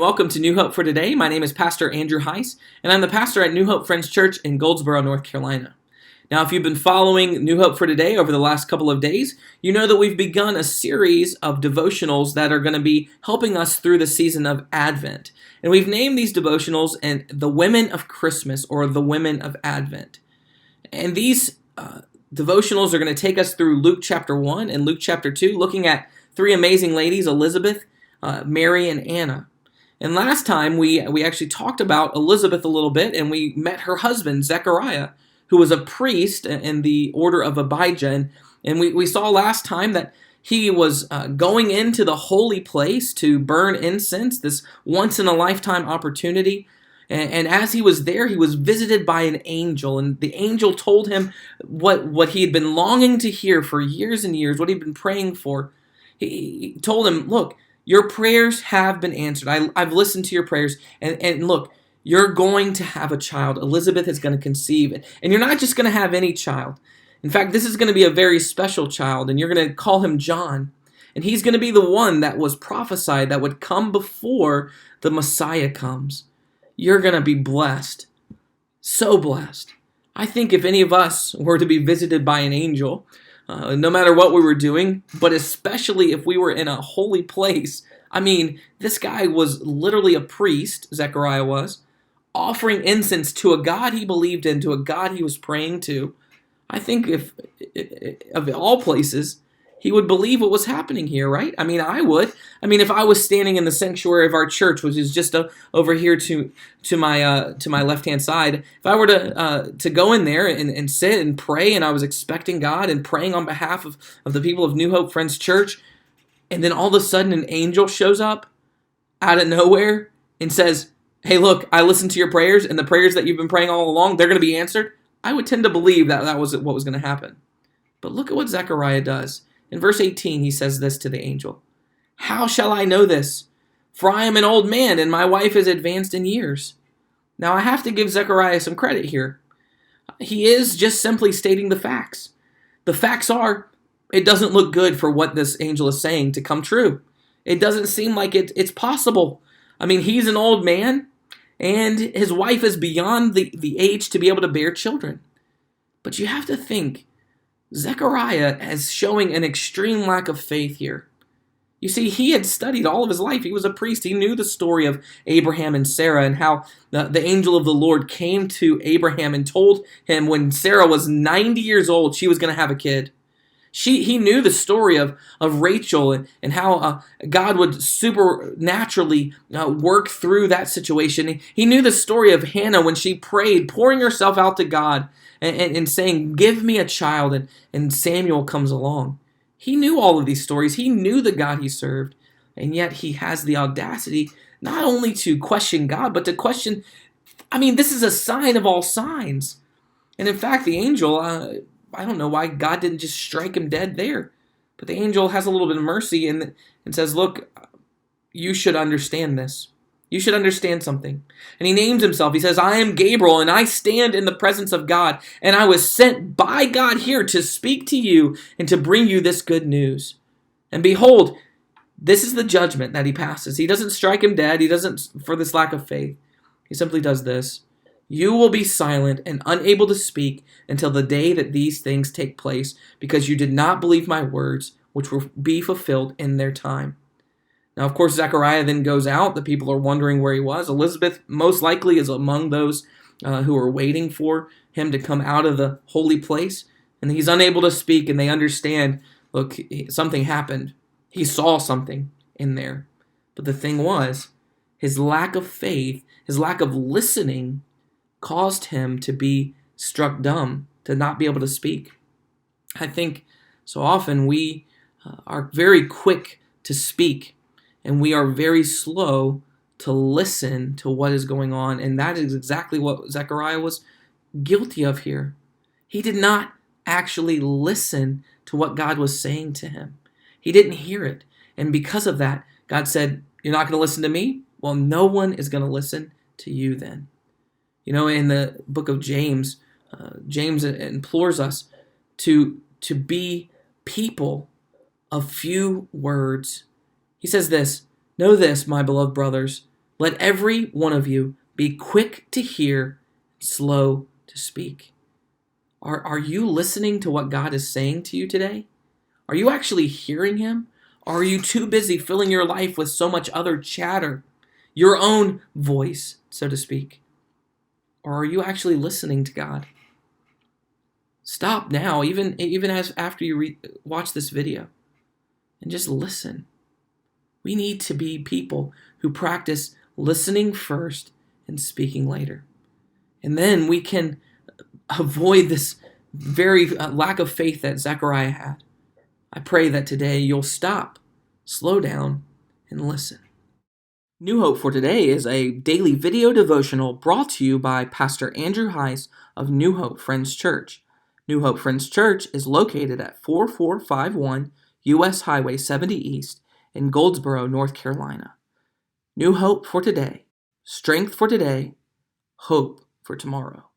Welcome to New Hope for Today. My name is Pastor Andrew Hise, and I'm the pastor at New Hope Friends Church in Goldsboro, North Carolina. Now, if you've been following New Hope for Today over the last couple of days, you know that we've begun a series of devotionals that are going to be helping us through the season of Advent. And we've named these devotionals and the Women of Christmas or the Women of Advent. And these devotionals are going to take us through Luke chapter 1 and Luke chapter 2, looking at three amazing ladies, Elizabeth, Mary, and Anna. And last time we actually talked about Elizabeth a little bit, and we met her husband, Zechariah, who was a priest in the order of Abijah. And we saw last time that he was going into the holy place to burn incense, this once-in-a-lifetime opportunity. And as he was there, he was visited by an angel. And the angel told him what he had been longing to hear for years and years, what he'd been praying for. He told him, look, your prayers have been answered. I've listened to your prayers. And look, you're going to have a child. Elizabeth is going to conceive. And you're not just going to have any child. In fact, this is going to be a very special child. And you're going to call him John. And he's going to be the one that was prophesied that would come before the Messiah comes. You're going to be blessed. So blessed. I think if any of us were to be visited by an angel, no matter what we were doing, but especially if we were in a holy place. I mean, this guy was literally a priest, Zechariah was, offering incense to a God he believed in, to a God he was praying to. I think if, of all places, he would believe what was happening here, right? I mean, I would. I mean, if I was standing in the sanctuary of our church, which is just over here to my left-hand side, if I were to go in there and sit and pray, and I was expecting God and praying on behalf of the people of New Hope Friends Church, and then all of a sudden an angel shows up out of nowhere and says, hey, look, I listened to your prayers, and the prayers that you've been praying all along, they're going to be answered, I would tend to believe that was what was going to happen. But look at what Zechariah does. In verse 18, he says this to the angel. How shall I know this? For I am an old man, and my wife is advanced in years. Now, I have to give Zechariah some credit here. He is just simply stating the facts. The facts are, it doesn't look good for what this angel is saying to come true. It doesn't seem like it's possible. I mean, he's an old man, and his wife is beyond the age to be able to bear children. But you have to think, Zechariah is showing an extreme lack of faith here. You see, he had studied all of his life. He was a priest. He knew the story of Abraham and Sarah and how the angel of the Lord came to Abraham and told him when Sarah was 90 years old, she was going to have a kid. He knew the story of Rachel and how God would supernaturally work through that situation. He knew the story of Hannah when she prayed, pouring herself out to God and saying, give me a child, and Samuel comes along. He knew all of these stories. He knew the God he served, and yet he has the audacity not only to question God, but to question, I mean, this is a sign of all signs. And in fact, the angel, I don't know why God didn't just strike him dead there. But the angel has a little bit of mercy and says, look, you should understand this. You should understand something. And he names himself. He says, I am Gabriel, and I stand in the presence of God. And I was sent by God here to speak to you and to bring you this good news. And behold, this is the judgment that he passes. He doesn't strike him dead. He doesn't, for this lack of faith. He simply does this. You will be silent and unable to speak until the day that these things take place, because you did not believe my words, which will be fulfilled in their time. Now, of course, Zechariah then goes out. The people are wondering where he was. Elizabeth most likely is among those who are waiting for him to come out of the holy place. And he's unable to speak, and they understand, look, something happened. He saw something in there. But the thing was, his lack of faith, his lack of listening, caused him to be struck dumb, to not be able to speak. I think so often we are very quick to speak, and we are very slow to listen to what is going on. And that is exactly what Zechariah was guilty of here. He did not actually listen to what God was saying to him. He didn't hear it. And because of that, God said, you're not going to listen to me? Well, no one is going to listen to you then. You know, in the book of James, James implores us to be people of few words. He says this, know this, my beloved brothers, Let every one of you be quick to hear, slow to speak. Are you listening to what God is saying to you today? Are you actually hearing Him? Or are you too busy filling your life with so much other chatter, your own voice, so to speak? Or are you actually listening to God? Stop now, even as after you watch this video, and just listen. We need to be people who practice listening first and speaking later. And then we can avoid this very lack of faith that Zechariah had. I pray that today you'll stop, slow down, and listen. New Hope for Today is a daily video devotional brought to you by Pastor Andrew Hise of New Hope Friends Church. New Hope Friends Church is located at 4451 U.S. Highway 70 East in Goldsboro, North Carolina. New Hope for Today. Strength for today. Hope for tomorrow.